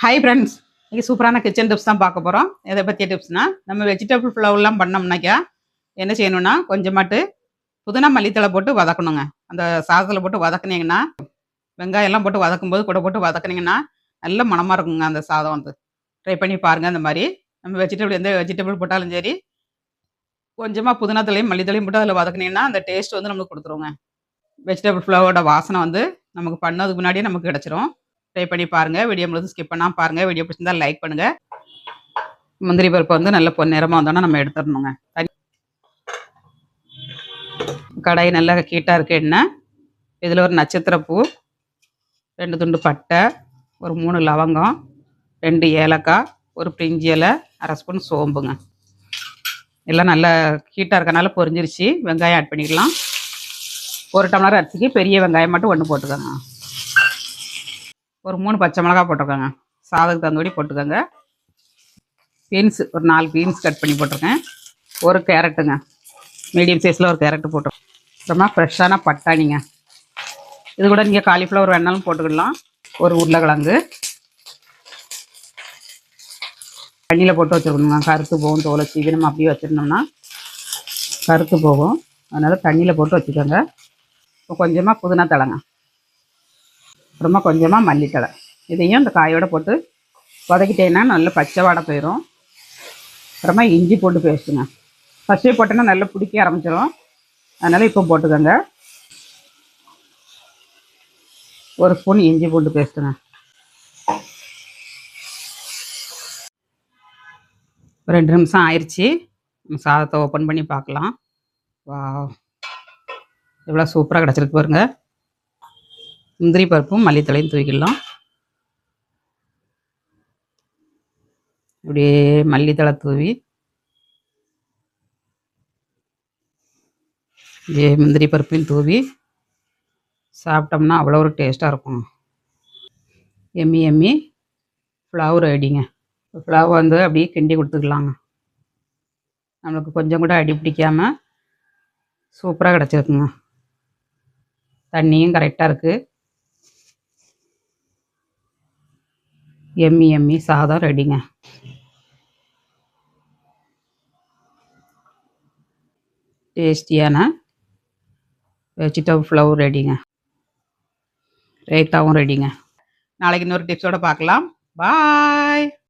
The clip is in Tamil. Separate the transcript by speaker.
Speaker 1: ஹாய் ஃப்ரெண்ட்ஸ், இன்றைக்கி சூப்பரான கிச்சன் டிப்ஸ் தான் பார்க்க போகிறோம். எதை பற்றிய டிப்ஸ்னால், நம்ம வெஜிடபிள் புலாவ்லாம் பண்ணோம்னாக்கா என்ன செய்யணும்னா, கொஞ்சமாட்டு புதினா மல்லித்தழை போட்டு வதக்கணுங்க. அந்த சாதத்தில் போட்டு வதக்குனீங்கன்னா, வெங்காயம்லாம் போட்டு வதக்கும்போது கூட போட்டு வதக்குனீங்கன்னா நல்ல மணமாக இருக்குங்க அந்த சாதம் வந்து. ட்ரை பண்ணி பாருங்கள். அந்த மாதிரி நம்ம எந்த வெஜிடபிள் போட்டாலும் சரி, கொஞ்சமாக புதினா தழையும் மல்லித்தழையும் போட்டு அதில் வதக்குனீங்கன்னா அந்த டேஸ்ட் வந்து நமக்கு கொடுத்துருவோங்க. வெஜிடபிள் புலாவோட வாசனை வந்து நமக்கு பண்ணதுக்கு முன்னாடியே நமக்கு கிடச்சிரும். ட்ரை பண்ணி பாருங்கள். வீடியோ முழுதும் ஸ்கிப் பண்ணாமல் பாருங்கள். வீடியோ பிடிச்சிருந்தா லைக் பண்ணுங்கள். முந்திரி பருப்பு வந்து நல்ல பொன்னிறமாக வந்தோன்னா நம்ம எடுத்துடணுங்க. கடாய் நல்லா ஹீட்டாக இருக்கு எண்ணெய். இதில் ஒரு நட்சத்திரப்பூ, 2 துண்டு பட்டை, ஒரு 3 லவங்கம், 2 ஏலக்காய், ஒரு பிரிஞ்சி இலை, 1/2 ஸ்பூன் சோம்புங்க. எல்லாம் நல்லா ஹீட்டாக இருக்கனால பொரிஞ்சிருச்சு. வெங்காயம் ஆட் பண்ணிக்கலாம். 1 டம்ளர் அரிசிக்கு பெரிய வெங்காயம் மட்டும் 1 போட்டுக்கோங்க. ஒரு 3 பச்சை மிளகா போட்டுக்கோங்க. சாதத்துக்கு தகுந்தபடி போட்டுக்கோங்க. பீன்ஸ் ஒரு 4 பீன்ஸ் கட் பண்ணி போட்டிருக்கேன். ஒரு கேரட்டுங்க, மீடியம் சைஸில் ஒரு கேரட்டு போட்டிருக்கேன். அப்புறமா ஃப்ரெஷ்ஷான பட்டாணிங்க. இது கூட நீங்கள் காலிஃப்ளவர் வேணாலும் போட்டுக்கலாம். ஒரு உருளைக்கிழங்கு தண்ணியில் போட்டு வச்சுருக்கணுங்க. கருத்து போகும், தோலை சீவி நம்ம அப்படியே வச்சுருந்தோம்னா கருத்து போகும். அதனால் தண்ணியில் போட்டு வச்சுக்கோங்க. இப்போ கொஞ்சமாக புதினா தழைங்க, அப்புறமா கொஞ்சமாக மல்லித்தழை. இதையும் இந்த காயோடு போட்டு வதக்கிட்டேன்னா நல்ல பச்சை வாடை போயிடும். அப்புறமா இஞ்சி பூண்டு பேஸ்ட்டுங்க. ஃபஸ்ட்டே போட்டோன்னா நல்லா பிடிக்க ஆரம்பிச்சிடும். அதனால் இப்போ போட்டுக்கோங்க. 1 ஸ்பூன் இஞ்சி பூண்டு பேஸ்ட்டுங்க. 2 நிமிஷம் ஆயிடுச்சு. நம்ம சாதத்தை ஓப்பன் பண்ணி பார்க்கலாம். வா, எவ்வளோ சூப்பராக கிடச்சிருக்கு பாருங்க. முந்திரி பருப்பும் மல்லித்தலையும் தூக்கிடலாம். இப்படியே மல்லித்தலை தூவி இப்படியே முந்திரி பருப்பையும் தூவி சாப்பிட்டோம்னா அவ்வளோ ஒரு டேஸ்ட்டாக இருக்கும். எம்மி எம்மி ஃப்ளவர் ரெடிங்க. ஃப்ளவர் வந்து அப்படியே கிண்டி கொடுத்துக்கலாங்க. நம்மளுக்கு கொஞ்சம் கூட அடி பிடிக்காமல் சூப்பராக கிடச்சிருக்குங்க. தண்ணியும் கரெக்டாக இருக்குது. எம்மி எம்மி சாதம் ரெடிங்க. டேஸ்டியான வெஜிடபிள் புலாவ் ரெடிங்க. ரைத்தாவும் ரெடிங்க. நாளைக்கு இன்னொரு டிப்ஸோடு பார்க்கலாம். பாய்.